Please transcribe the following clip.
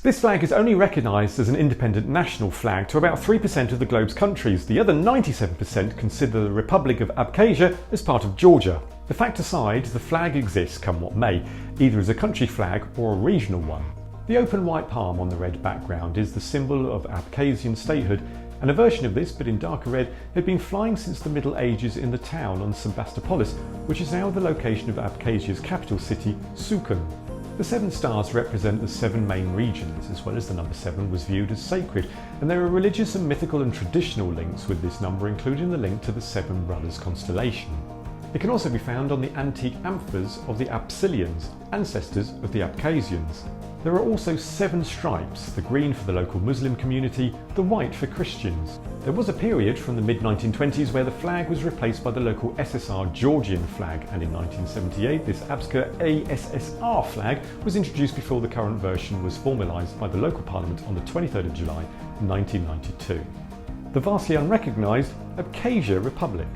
This flag is only recognised as an independent national flag to about 3% of the globe's countries. The other 97% consider the Republic of Abkhazia as part of Georgia. The fact aside, the flag exists come what may, either as a country flag or a regional one. The open white palm on the red background is the symbol of Abkhazian statehood, and a version of this, but in darker red, had been flying since the Middle Ages in the town on Sebastopolis, which is now the location of Abkhazia's capital city, Sukhum. The 7 stars represent the 7 main regions, as well as the number 7 was viewed as sacred, and there are religious and mythical and traditional links with this number, including the link to the 7 Brothers constellation. It can also be found on the antique amphas of the Apsilians, ancestors of the Abkhazians. There are also 7 stripes, the green for the local Muslim community, the white for Christians. There was a period from the mid-1920s where the flag was replaced by the local SSR Georgian flag, and in 1978 this Abkhazian ASSR flag was introduced before the current version was formalised by the local parliament on the 23rd of July 1992. The vastly unrecognised Abkhazia Republic.